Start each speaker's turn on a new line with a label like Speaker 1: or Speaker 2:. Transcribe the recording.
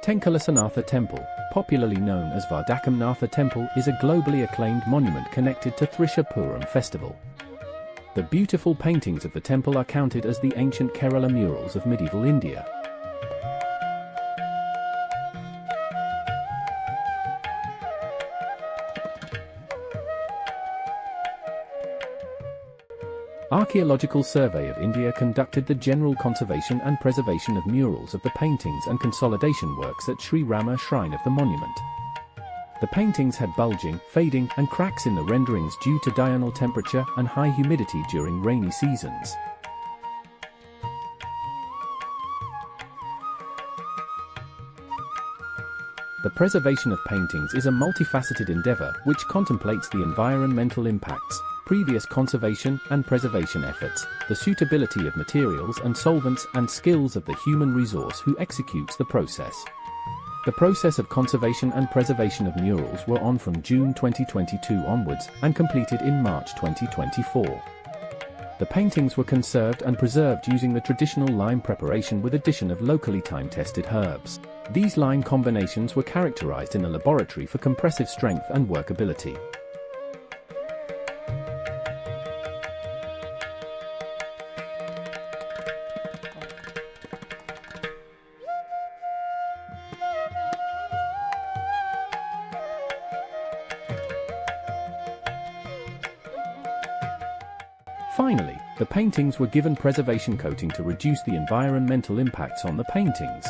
Speaker 1: Tenkailasnatha Temple, popularly known as Vadakkannatha Temple, is a globally acclaimed monument connected to Thrissur festival. The beautiful paintings of the temple are counted as the ancient Kerala murals of medieval India. Archaeological Survey of India conducted the general conservation and preservation of murals of the paintings and consolidation works at Sri Rama Shrine of the monument. The paintings had bulging, fading, and cracks in the renderings due to diurnal temperature and high humidity during rainy seasons. The preservation of paintings is a multifaceted endeavor which contemplates the environmental impacts, previous conservation and preservation efforts, the suitability of materials and solvents, and skills of the human resource who executes the process. The process of conservation and preservation of murals were on from June 2022 onwards and completed in March 2024. The paintings were conserved and preserved using the traditional lime preparation with addition of locally time-tested herbs. These lime combinations were characterized in a laboratory for compressive strength and workability. Finally, the paintings were given preservation coating to reduce the environmental impacts on the paintings.